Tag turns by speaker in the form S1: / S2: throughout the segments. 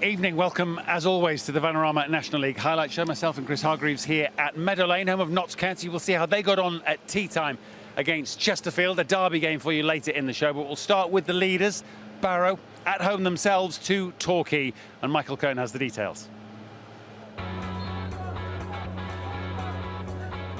S1: Evening, welcome as always to the Vanorama National League highlight show. Myself and Chris Hargreaves here at Meadow Lane, home of Notts County. We'll see how they got on at tea time against Chesterfield, a derby game for you later in the show. But we'll start with the leaders, Barrow, at home themselves to Torquay, and Michael Cohen has the details.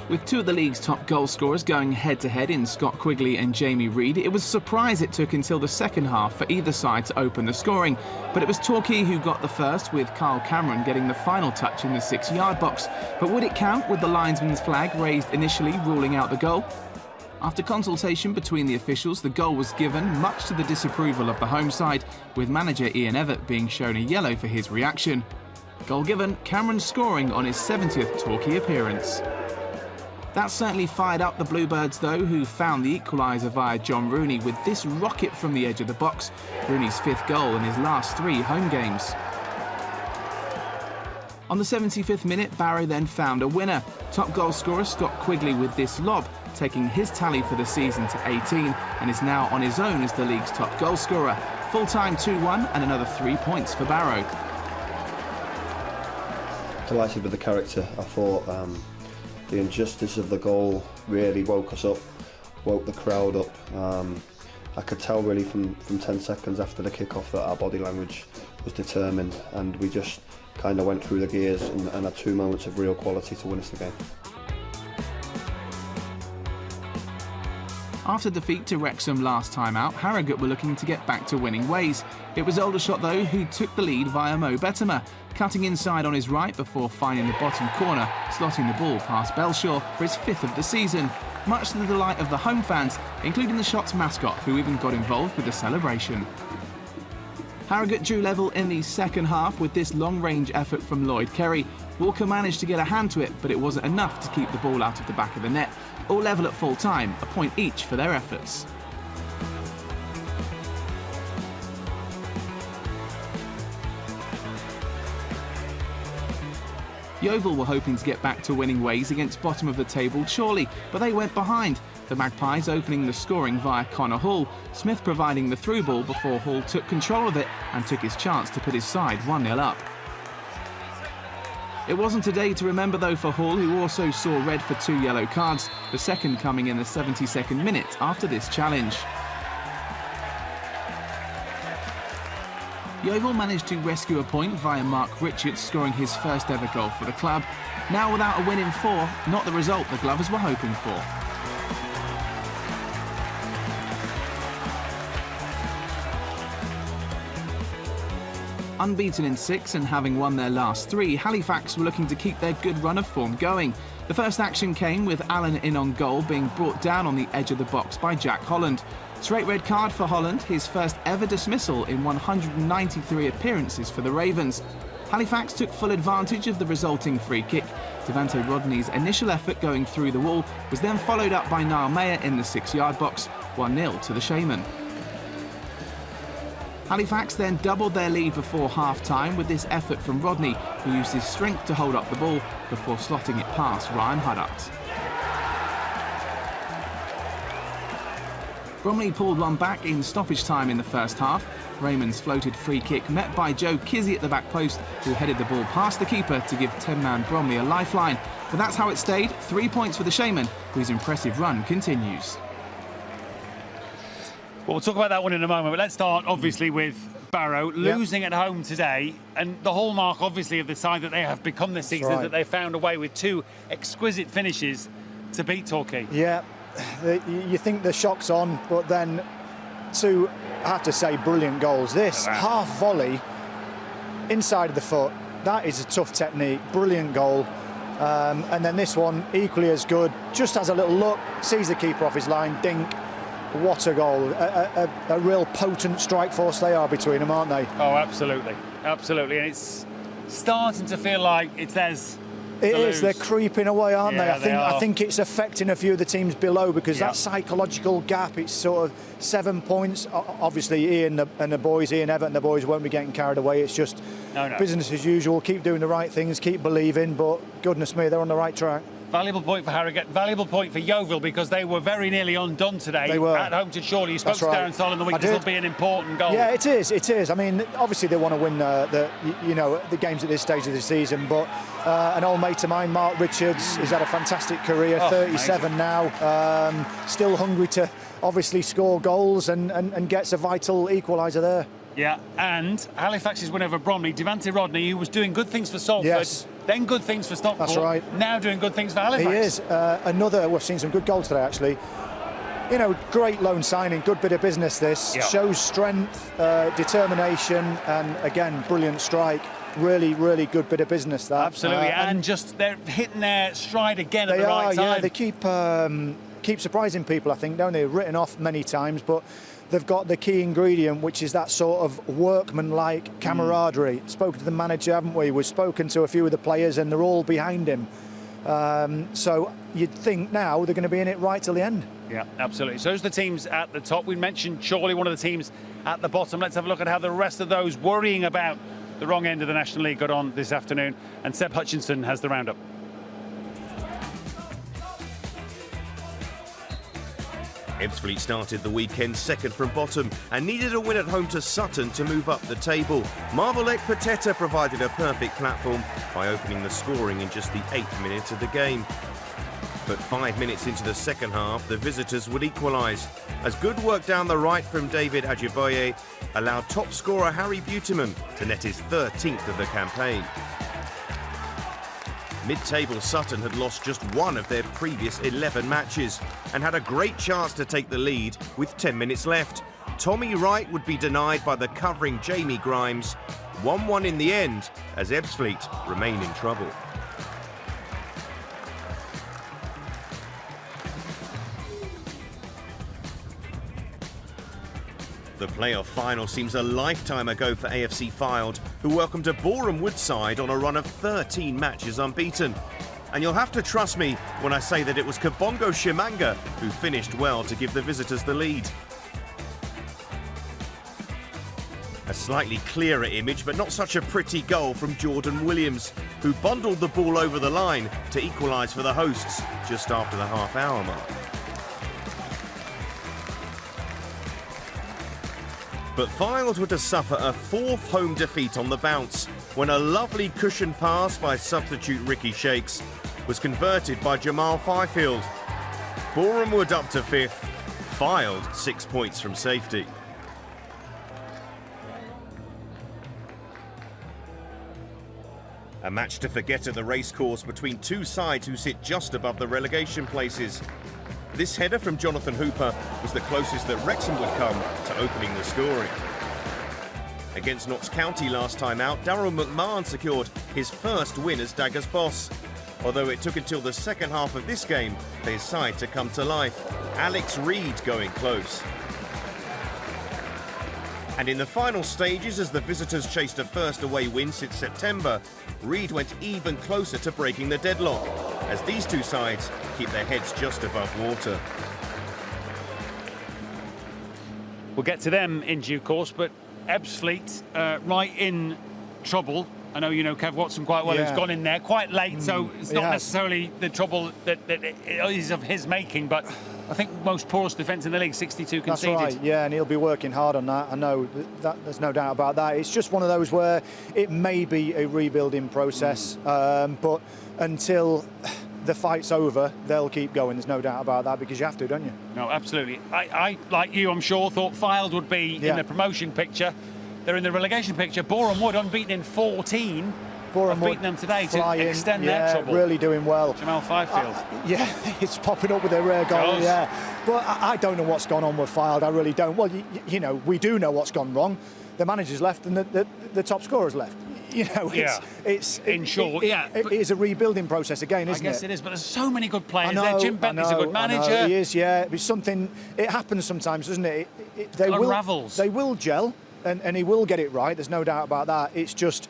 S2: With two of the league's top goal scorers going head-to-head in Scott Quigley and Jamie Reid, it was a surprise it took until the second half for either side to open the scoring. But it was Torquay who got the first, with Carl Cameron getting the final touch in the 6-yard box. But would it count with the linesman's flag raised initially, ruling out the goal? After consultation between the officials, the goal was given, much to the disapproval of the home side, with manager Ian Evatt being shown a yellow for his reaction. Goal given, Cameron scoring on his 70th Torquay appearance. That certainly fired up the Bluebirds though, who found the equaliser via John Rooney with this rocket from the edge of the box, Rooney's 5th goal in his last 3 home games. On the 75th minute, Barrow then found a winner. Top goal scorer Scott Quigley with this lob, taking his tally for the season to 18 and is now on his own as the league's top goal scorer. Full-time 2-1 and another 3 points for Barrow.
S3: Delighted with the character. I thought the injustice of the goal really woke us up, woke the crowd up. I could tell really from 10 seconds after the kick-off that our body language was determined, and we just kind of went through the gears and had 2 moments of real quality to win us the game.
S2: After defeat to Wrexham last time out, Harrogate were looking to get back to winning ways. It was Aldershot though who took the lead via Mo Bettimer, cutting inside on his right before finding the bottom corner, slotting the ball past Belshaw for his 5th of the season, much to the delight of the home fans, including the Shots mascot, who even got involved with the celebration. Harrogate drew level in the second half with this long-range effort from Lloyd Kerry. Walker managed to get a hand to it, but it wasn't enough to keep the ball out of the back of the net. All level at full time, a point each for their efforts. Yeovil were hoping to get back to winning ways against bottom of the table Chorley, but they went behind. The Magpies opening the scoring via Connor Hall, Smith providing the through ball before Hall took control of it and took his chance to put his side 1-0 up. It wasn't a day to remember though for Hall, who also saw red for 2 yellow cards, the second coming in the 72nd minute after this challenge. Yeovil managed to rescue a point via Mark Richards scoring his first ever goal for the club. Now without a win in 4, not the result the Glovers were hoping for. Unbeaten in 6 and having won their last 3, Halifax were looking to keep their good run of form going. The first action came with Allen in on goal being brought down on the edge of the box by Jack Holland. Straight red card for Holland, his first ever dismissal in 193 appearances for the Ravens. Halifax took full advantage of the resulting free kick. Devante Rodney's initial effort going through the wall was then followed up by Niall Mayer in the 6-yard box, 1-0 to the Shaman. Halifax then doubled their lead before half-time with this effort from Rodney, who used his strength to hold up the ball before slotting it past Ryan Huddart. Bromley pulled one back in stoppage time in the first half. Raymond's floated free kick met by Joe Kizzy at the back post, who headed the ball past the keeper to give 10-man Bromley a lifeline. But that's how it stayed, 3 points for the Shaman, whose impressive run continues.
S1: Well, we'll talk about that one in a moment, but let's start obviously with Barrow losing at home today, and the hallmark obviously of the side that they have become this season is that they found a way with 2 exquisite finishes to beat Torquay.
S4: Yeah, you think the shock's on, but then 2, I have to say, brilliant goals. This half volley inside of the foot, that is a tough technique, brilliant goal. And then this one equally as good, just has a little look, sees the keeper off his line, dink. What a goal. A real potent strike force they are between them, aren't they?
S1: Oh, absolutely. Absolutely. And it's starting to feel like it's theirs.
S4: It is. They're creeping away, aren't they?
S1: I
S4: think it's affecting a few of the teams below because that psychological gap, it's sort of 7 points. Obviously, Ian Evatt and the boys won't be getting carried away. It's just business as usual. Keep doing the right things, keep believing, but goodness me, they're on the right track.
S1: Valuable point for Harrogate, valuable point for Yeovil, because they were very nearly undone today.
S4: They were.
S1: At home to Chorley. You spoke
S4: That's
S1: to
S4: right.
S1: Darren Solon the week. This will be an important goal.
S4: Yeah, it is. It is. I mean, obviously they want to win the games at this stage of the season. But an old mate of mine, Mark Richards, has had a fantastic career. 37
S1: amazing.
S4: now. Still hungry to obviously score goals and gets a vital equaliser there.
S1: Yeah, and Halifax's win over Bromley, Devante Rodney, who was doing good things for Salford,
S4: Yes.
S1: then good things for Stockport.
S4: That's right.
S1: Now doing good things for Halifax.
S4: He is. We've seen some good goals today, actually. You know, great loan signing, good bit of business this.
S1: Yeah.
S4: Shows strength, determination, and again, brilliant strike. Really, really good bit of business, that.
S1: Absolutely, and just they're hitting their stride again at the right time.
S4: Yeah, they keep surprising people, I think, don't they? Written off many times, but they've got the key ingredient, which is that sort of workman-like camaraderie. Spoken to the manager, haven't we? We've spoken to a few of the players, and they're all behind him. So you'd think now they're going to be in it right till the end.
S1: Yeah, absolutely. So those are the teams at the top. We mentioned Chorley, one of the teams at the bottom. Let's have a look at how the rest of those worrying about the wrong end of the National League got on this afternoon. And Seb Hutchinson has the roundup.
S5: Ebbsfleet started the weekend second from bottom and needed a win at home to Sutton to move up the table. Marvelek Pateta provided a perfect platform by opening the scoring in just the 8th minute of the game. But 5 minutes into the second half, the visitors would equalise, as good work down the right from David Ajiboye allowed top scorer Harry Buteman to net his 13th of the campaign. Mid-table Sutton had lost just one of their previous 11 matches and had a great chance to take the lead with 10 minutes left. Tommy Wright would be denied by the covering Jamie Grimes. 1-1 in the end, as Ebbsfleet remain in trouble. The playoff final seems a lifetime ago for AFC Fylde, who welcomed a Boreham Wood side on a run of 13 matches unbeaten. And you'll have to trust me when I say that it was Kabongo Shimanga who finished well to give the visitors the lead. A slightly clearer image, but not such a pretty goal from Jordan Williams, who bundled the ball over the line to equalise for the hosts just after the half-hour mark. But Fylde were to suffer a 4th home defeat on the bounce when a lovely cushion pass by substitute Ricky Shakes was converted by Jamal Fifield. Boreham Wood up to 5th, Fylde 6 points from safety. A match to forget at the racecourse between two sides who sit just above the relegation places. This header from Jonathan Hooper was the closest that Wrexham would come to opening the scoring. Against Notts County last time out, Daryl McMahon secured his first win as Daggers boss. Although it took until the second half of this game for his side to come to life. Alex Reid going close. And in the final stages, as the visitors chased a first away win since September, Reid went even closer to breaking the deadlock, as these two sides keep their heads just above water.
S1: We'll get to them in due course, but Ebbsfleet right in trouble. I know you know Kev Watson quite well,
S4: Yeah.
S1: who's gone in there quite late, so it's not
S4: has.
S1: necessarily the trouble that is of his making, but I think most poorest defence in the league, 62 conceded.
S4: That's right, yeah, and he'll be working hard on that. I know that there's no doubt about that. It's just one of those where it may be a rebuilding process, but until the fight's over, they'll keep going. There's no doubt about that, because you have to, don't you?
S1: No, absolutely. I like you, I'm sure, thought Fylde would be in the promotion picture. They're in the relegation picture. Boreham Wood unbeaten in 14.
S4: Boreham
S1: Have beaten them today
S4: flying,
S1: to extend their trouble.
S4: really doing well.
S1: Jamal Fifield.
S4: Yeah, it's popping up with a rare goal,
S1: Goals.
S4: yeah. But I don't know what's gone on with Fylde, I really don't. Well, you know, we do know what's gone wrong. The manager's left and the top scorer's left. You know, it's
S1: in short,
S4: it is a rebuilding process again, isn't it?
S1: I guess it is, but there's so many good players
S4: I know,
S1: there. Jim Bentley's a good manager.
S4: He is, yeah. It's something, it happens sometimes, doesn't it? They
S1: unravels.
S4: They will gel, and he will get it right. There's no doubt about that. It's just,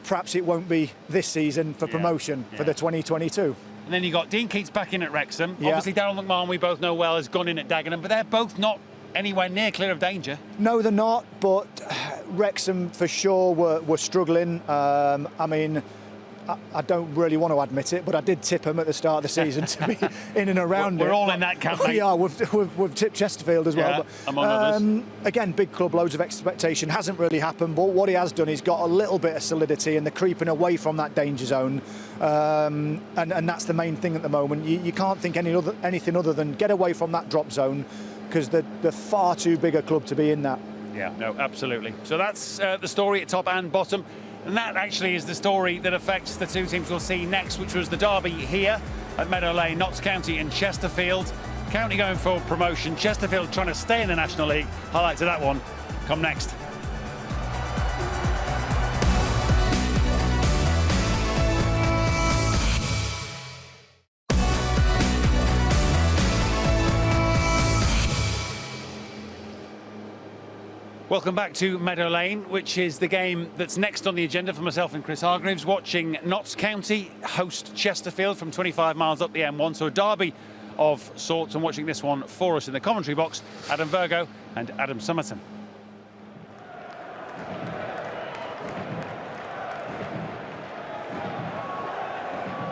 S4: perhaps it won't be this season for promotion for the 2022.
S1: And then you got Dean Keats back in at Wrexham.
S4: Yeah.
S1: Obviously, Darryl McMahon, we both know well, has gone in at Dagenham, but they're both not anywhere near clear of danger.
S4: No, they're not, but Wrexham for sure were struggling. I mean, I don't really want to admit it, but I did tip them at the start of the season to be in and around
S1: We're
S4: it.
S1: all in that camp, mate.
S4: We are. We've tipped Chesterfield as well.
S1: Yeah,
S4: But,
S1: among others.
S4: Again, big club, loads of expectation. Hasn't really happened, but what he has done, he's got a little bit of solidity and they're creeping away from that danger zone. And that's the main thing at the moment. You can't think anything other than get away from that drop zone, because they're far too big a club to be in that.
S1: Yeah, no, absolutely. So that's the story at top and bottom. And that actually is the story that affects the two teams we'll see next, which was the derby here at Meadow Lane, Notts County and Chesterfield. County going for promotion, Chesterfield trying to stay in the National League. Highlights of that one come next. Welcome back to Meadow Lane, which is the game that's next on the agenda for myself and Chris Hargreaves, watching Notts County host Chesterfield from 25 miles up the M1, so a derby of sorts, and watching this one for us in the commentary box, Adam Virgo and Adam Somerton.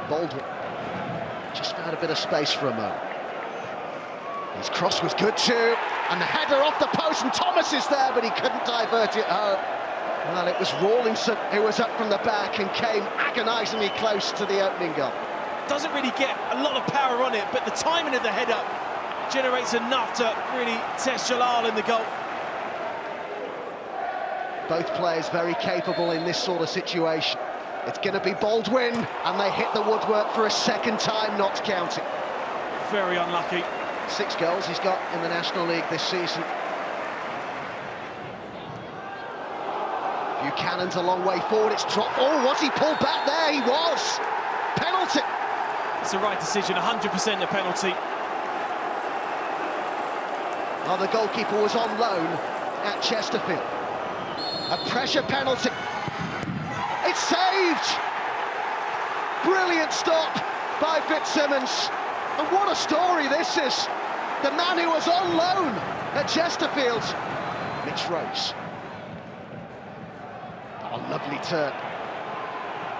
S6: Baldwin just found a bit of space for a moment. His cross was good too, and the header off the post, and Thomas is there, but he couldn't divert it home. Well, it was Rawlinson who was up from the back and came agonisingly close to the opening goal.
S7: Doesn't really get a lot of power on it, but the timing of the header generates enough to really test Jalal in the goal.
S6: Both players very capable in this sort of situation. It's going to be Baldwin, and they hit the woodwork for a second time, Notts County.
S7: Very unlucky.
S6: 6 goals he's got in the National League this season. Buchanan's a long way forward, it's dropped. Oh, was he pulled back there? He was! Penalty!
S7: It's the right decision, 100% a penalty.
S6: Oh, the goalkeeper was on loan at Chesterfield. A pressure penalty. It's saved! Brilliant stop by Fitzsimmons. And what a story this is. The man who was on loan at Chesterfield. Mitch Rose. Oh, lovely turn.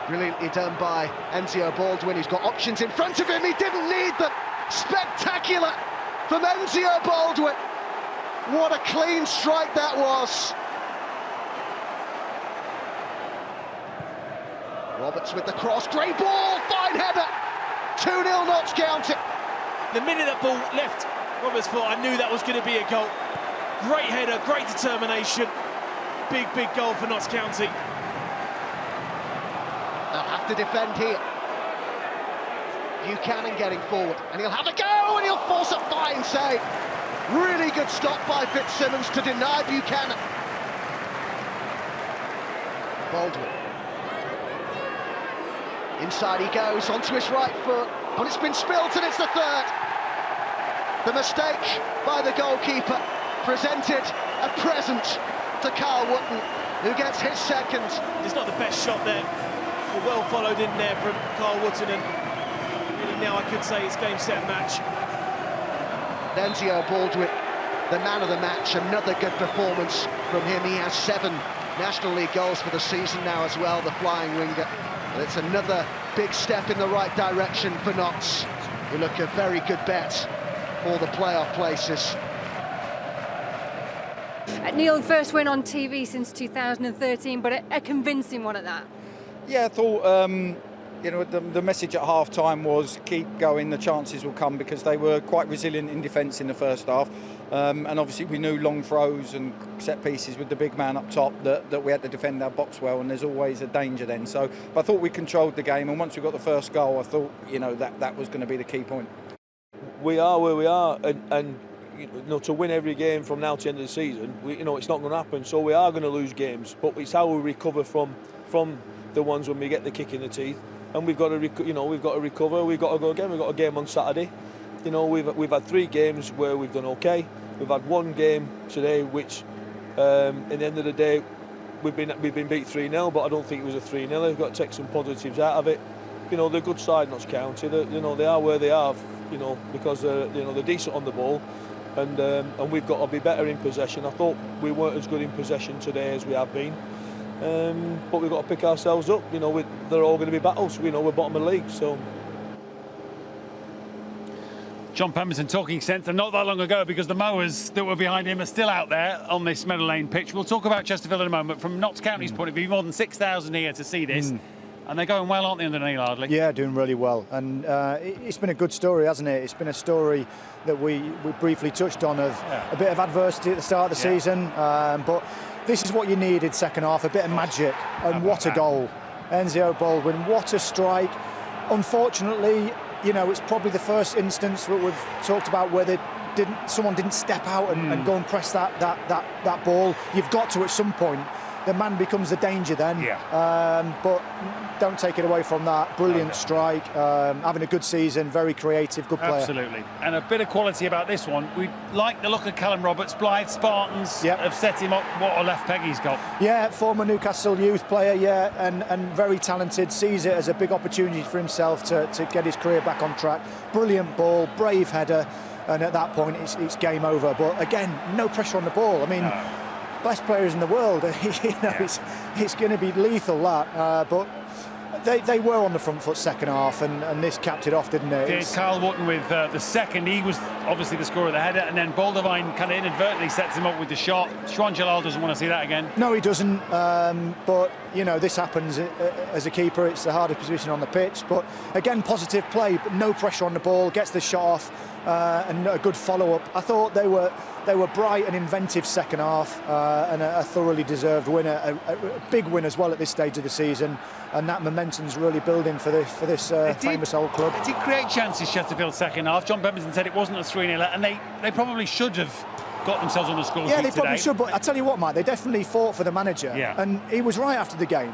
S6: Brilliantly done by Enzio Baldwin. He's got options in front of him. He didn't need them. Spectacular from Enzio Baldwin. What a clean strike that was. Roberts with the cross. Great ball. Fine header. 2-0 Notts County.
S7: The minute that ball left Roberts' foot, I knew that was going to be a goal. Great header, great determination. Big, big goal for Notts County.
S6: They'll have to defend here. Buchanan getting forward, and he'll have a go, and he'll force a fine save. Really good stop by Fitzsimmons to deny Buchanan. Baldwin. Inside he goes, onto his right foot, but it's been spilt and it's the third. The mistake by the goalkeeper presented a present to Carl Wootton, who gets his second.
S7: It's not the best shot there, but well followed in there from Carl Wootton, and really now I could say it's game, set, match.
S6: Enzio Baldwin, the man of the match, another good performance from him. He has 7 National League goals for the season now as well, the flying winger. And it's another big step in the right direction for Notts, who look a very good bet for the playoff places.
S8: Neil, first win on TV since 2013, but a convincing one at that.
S9: Yeah, I thought, you know, the message at half-time was keep going, the chances will come, because they were quite resilient in defence in the first half. And obviously we knew long throws and set pieces with the big man up top that we had to defend our box well, and there's always a danger then. So I thought we controlled the game, and once we got the first goal, I thought, you know, that was going to be the key point.
S10: We are where we are, and you know, to win every game from now to the end of the season, you know, it's not going to happen. So we are going to lose games, but it's how we recover from the ones when we get the kick in the teeth. And we've got to, we've got to recover. We've got to go again. We've got a game on Saturday. You know, we've had 3 games where we've done okay. We've had 1 game today, which, at the end of the day, we've been beat 3-0. But I don't think it was a 3-0. We've got to take some positives out of it. You know, they're a good side, Notts County. They are where they are. You know, because they're decent on the ball, and we've got to be better in possession. I thought we weren't as good in possession today as we have been. but we've got to pick ourselves up. You know, they're all going to be battles. We know we're bottom of the league, so.
S1: John Pemberton talking sense, and not that long ago, because the mowers that were behind him are still out there on this Meadow Lane pitch. We'll talk about Chesterfield in a moment. From Notts County's point of view, more than 6,000 here to see this. And they're going well, aren't they, under Neil Ardley?
S4: Yeah, doing really well. And it's been a good story, hasn't it? It's been a story that we briefly touched on of a bit of adversity at the start of the season. But this is what you needed second half, a bit of magic. And what a goal. Enzio Baldwin, what a strike. Unfortunately, you know, it's probably the first instance that we've talked about where someone didn't step out and go and press that ball. You've got to at some point. The man becomes the danger then. But don't take it away from that. Brilliant strike, having a good season, very creative, good player.
S1: Absolutely. And a bit of quality about this one. We like the look of Callum Roberts. Blythe Spartans have set him up. What a left peg he's got. Yeah, former Newcastle youth player, and very talented. Sees it as a big opportunity for himself to get his career back on track. Brilliant ball, brave header, and at that point it's game over. But again, no pressure on the ball. I mean, best players in the world, it's going to be lethal, that. But they were on the front foot second half, and this capped it off, didn't it? Yeah, Carl Wotton with the second. He was obviously the scorer of the header, and then Baldwin kind of inadvertently sets him up with the shot. Shwan Jalal doesn't want to see that again.
S4: No, he doesn't. But, you know, this happens as a keeper. It's the hardest position on the pitch. But, again, positive play, but no pressure on the ball, gets the shot off, and a good follow-up. I thought they were bright and inventive second half, and a thoroughly deserved winner, a big win as well at this stage of the season, and that momentum's really building for this famous old club.
S1: It did create chances, Chesterfield, second half. John Pemberton said it wasn't a 3-0, and they probably should have got themselves on the score sheet today.
S4: Yeah, they probably should, but I tell you what, Mike, they definitely fought for the manager, and he was right after the game.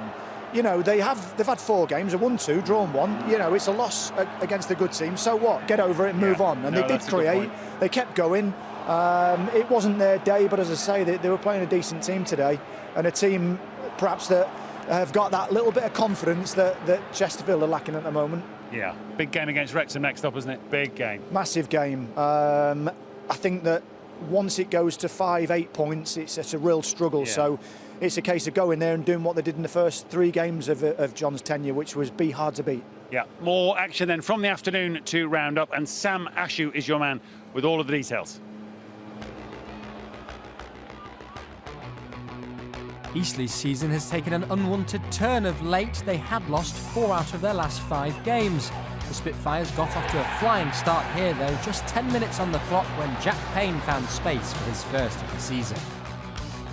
S4: You know, they've had 4 games, a 1-2, drawn 1. You know, it's a loss against a good team. So what? Get over it and move on. And they did create. They kept going. It wasn't their day, but as I say, they were playing a decent team today, and a team perhaps that have got that little bit of confidence that Chesterfield are lacking at the moment.
S1: Yeah, big game against Wrexham next up, isn't it? Big game.
S4: Massive game. I think that once it goes to 5-8 points, it's a real struggle. So it's a case of going there and doing what they did in the first 3 games of John's tenure, which was be hard to beat.
S1: Yeah, more action then from the afternoon to roundup, and Sam Ashew is your man with all of the details.
S11: Eastleigh's season has taken an unwanted turn of late. They had lost 4 out of their last 5 games. The Spitfires got off to a flying start here, though, just 10 minutes on the clock when Jack Payne found space for his first of the season.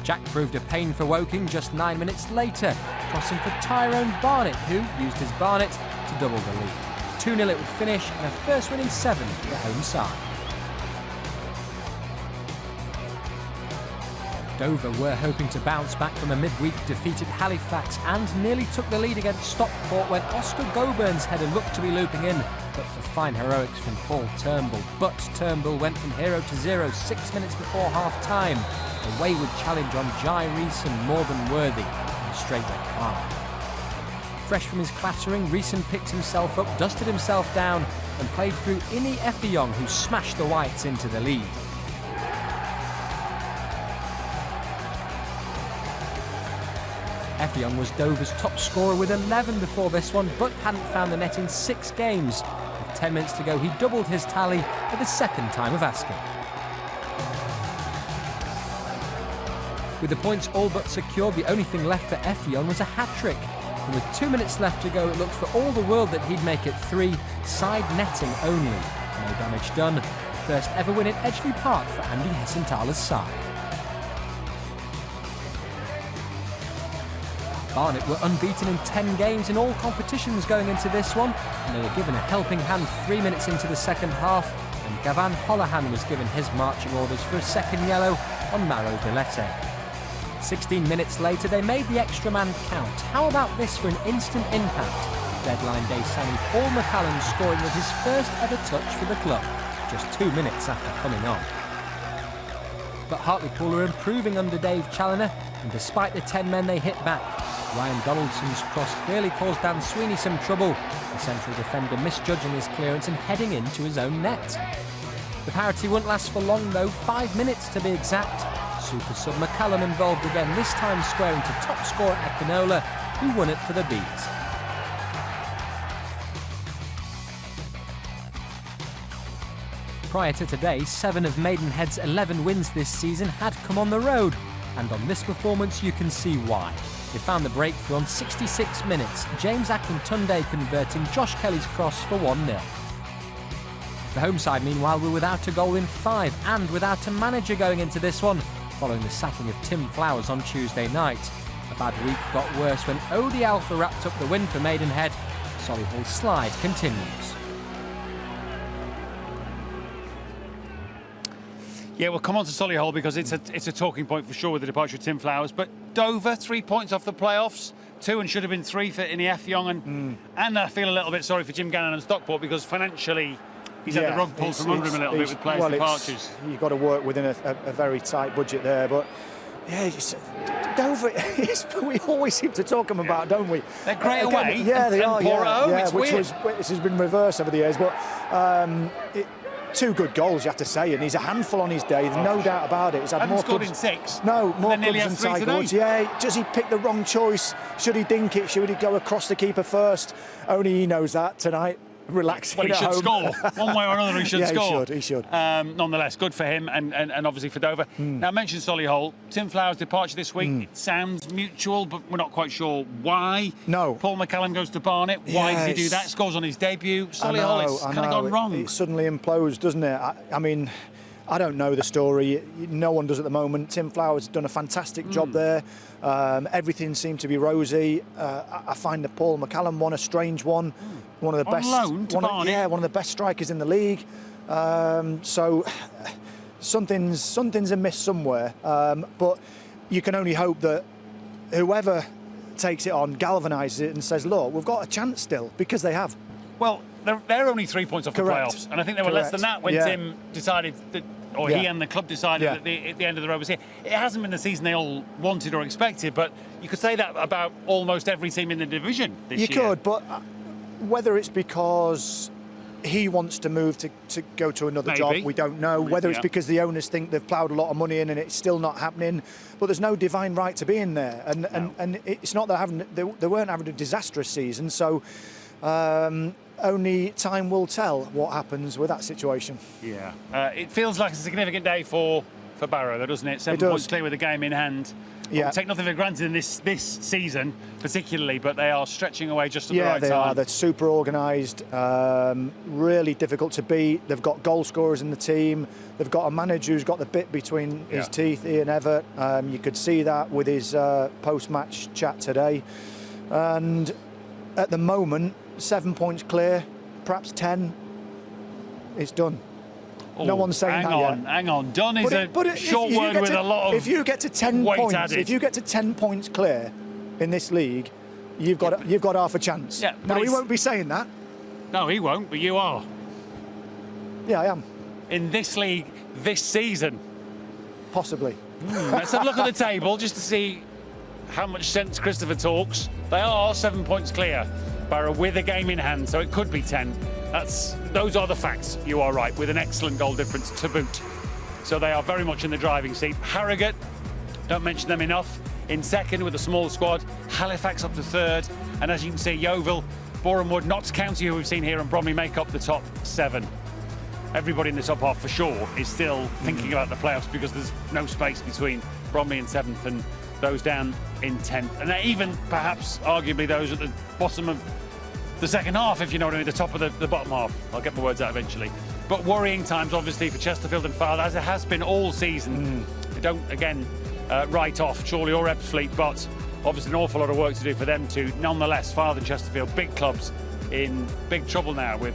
S11: Jack proved a pain for Woking just 9 minutes later, crossing for Tyrone Barnett, who used his Barnett to double the lead. 2-0 it would finish, and a first win in 7 for the home side. Dover were hoping to bounce back from a midweek defeat at Halifax and nearly took the lead against Stockport when Oscar Goburn's header looked to be looping in, but for fine heroics from Paul Turnbull. But Turnbull went from 0-0 6 minutes before half-time. A wayward challenge on Jai Reeson more than worthy, and straight red card. Fresh from his clattering, Reeson picked himself up, dusted himself down and played through Ini Effiong, who smashed the Whites into the lead. Effiong was Dover's top scorer with 11 before this one, but hadn't found the net in 6 games. With 10 minutes to go, he doubled his tally for the second time of asking. With the points all but secured, the only thing left for Effiong was a hat-trick. And with 2 minutes left to go, it looked for all the world that he'd make it 3, side netting only. No damage done. The first ever win at Edgeley Park for Andy Hessenthaler's side. Barnet were unbeaten in 10 games in all competitions going into this one, and they were given a helping hand 3 minutes into the second half, and Gavan Holohan was given his marching orders for a second yellow on Maro Villette. 16 minutes later, they made the extra man count. How about this for an instant impact? Deadline day Sammy Paul McCallum scoring with his first ever touch for the club, just 2 minutes after coming on. But Hartlepool are improving under Dave Challoner, and despite the 10 men they hit back, Ryan Donaldson's cross clearly caused Dan Sweeney some trouble, the central defender misjudging his clearance and heading into his own net. The parity wouldn't last for long though, 5 minutes to be exact. Super sub McCallum involved again, this time squaring to top scorer Akinola, who won it for the Bees. Prior to today, 7 of Maidenhead's 11 wins this season had come on the road, and on this performance you can see why. They found the breakthrough on 66 minutes, James Akintunde converting Josh Kelly's cross for 1-0. The home side, meanwhile, were without a goal in 5 and without a manager going into this one, following the sacking of Tim Flowers on Tuesday night. A bad week got worse when Odie Alpha wrapped up the win for Maidenhead. Solihull's slide continues.
S1: Yeah, we'll come on to Solihull because it's a talking point for sure with the departure of Tim Flowers. But Dover, 3 points off the playoffs, 2 and should have been 3 for in the F Young, and I feel a little bit sorry for Jim Gannon and Stockport because financially he's had the rug pulled from under him a little bit with players' departures.
S4: You've got to work within a very tight budget there, but yeah, Dover. We always seem to talk them about, don't we?
S1: They're great away.
S4: Yeah, they are.
S1: Poor at home. It's
S4: which
S1: weird.
S4: This has been reversed over the years, but. 2 good goals, you have to say, and he's a handful on his day. There's no doubt about it. He's had more
S1: scored
S4: clubs.
S1: in 6.
S4: No, more
S1: and nearly
S4: clubs than
S1: had 3
S4: Tiger Woods. Yeah, does he pick the wrong choice? Should he dink it? Should he go across the keeper first? Only he knows that tonight. Relaxing
S1: Well, he should score. One way or another, he should score.
S4: He should.
S1: Nonetheless, good for him and obviously for Dover. Now, I mentioned Solihull. Tim Flowers' departure this week. It sounds mutual, but we're not quite sure why.
S4: No.
S1: Paul McCallum goes to Barnet. Why does he do that? Scores on his debut. Solihull, it's kind of gone wrong.
S4: It suddenly implodes, doesn't it? I mean, I don't know the story. No one does at the moment. Tim Flowers has done a fantastic job there. Everything seemed to be rosy. I find the Paul McCallum one a strange one. One of the best.
S1: Loan to Barnet.
S4: One of the best strikers in the league. So something's amiss somewhere. But you can only hope that whoever takes it on galvanises it and says, "Look, we've got a chance still," because they have.
S1: Well, they're only 3 points off the playoffs, and I think they were less than that when Tim decided that, or he and the club decided at the end of the road was here. It hasn't been the season they all wanted or expected, but you could say that about almost every team in the division this year.
S4: You could, but whether it's because he wants to move to go to another job, we don't know. Whether it's because the owners think they've ploughed a lot of money in and it's still not happening, but there's no divine right to be in there, and it's not that they weren't having a disastrous season, so. Only time will tell what happens with that situation.
S1: Yeah, it feels like a significant day for Barrow, though, doesn't it? 7 points clear with the game in hand.
S4: Yeah,
S1: we'll take nothing for granted in this season, particularly, but they are stretching away just at the right time.
S4: Yeah, they are. They're super organised, really difficult to beat. They've got goal scorers in the team. They've got a manager who's got the bit between his teeth, Ian Evert. You could see that with his post-match chat today. And at the moment, 7 points clear, perhaps 10. It's done. No one's saying that yet.
S1: Hang on. Done is a short word with a lot of
S4: if you get to 10 points,
S1: added.
S4: if you get to 10 points clear in this league, you've got half a chance.
S1: Yeah,
S4: now he won't be saying that.
S1: No, he won't, but you are.
S4: Yeah, I am.
S1: In this league, this season.
S4: Possibly.
S1: Let's have a look at the table just to see how much sense Christopher talks. They are 7 points clear. Barrow with a game in hand, so it could be 10. Those are the facts. You are right, with an excellent goal difference to boot. So they are very much in the driving seat. Harrogate, don't mention them enough, in second with a small squad. Halifax up to third, and as you can see, Yeovil, Boreham Wood, Notts County, who we've seen here, and Bromley make up the top 7. Everybody in the top half, for sure, is still thinking about the playoffs because there's no space between Bromley in 7th and those down in 10th. And even, perhaps, arguably, those at the bottom of the second half, if you know what I mean, the top of the bottom half. I'll get my words out eventually. But worrying times, obviously, for Chesterfield and Fylde, as it has been all season. They don't, again, write off Chorley or Ebbsfleet, but obviously an awful lot of work to do for them too. Nonetheless, Fylde and Chesterfield, big clubs, in big trouble now with,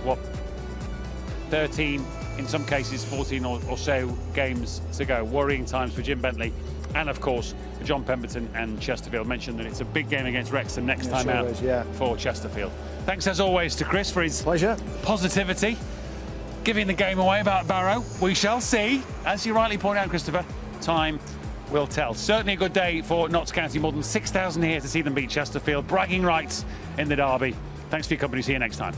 S1: 13, in some cases 14 or so games to go. Worrying times for Jim Bentley and, of course, for John Pemberton and Chesterfield. Mentioned that it's a big game against Wrexham next time out for Chesterfield. Thanks, as always, to Chris for his positivity, giving the game away about Barrow. We shall see. As you rightly point out, Christopher, time will tell. Certainly a good day for Notts County. More than 6,000 here to see them beat Chesterfield. Bragging rights in the derby. Thanks for your company. See you next time.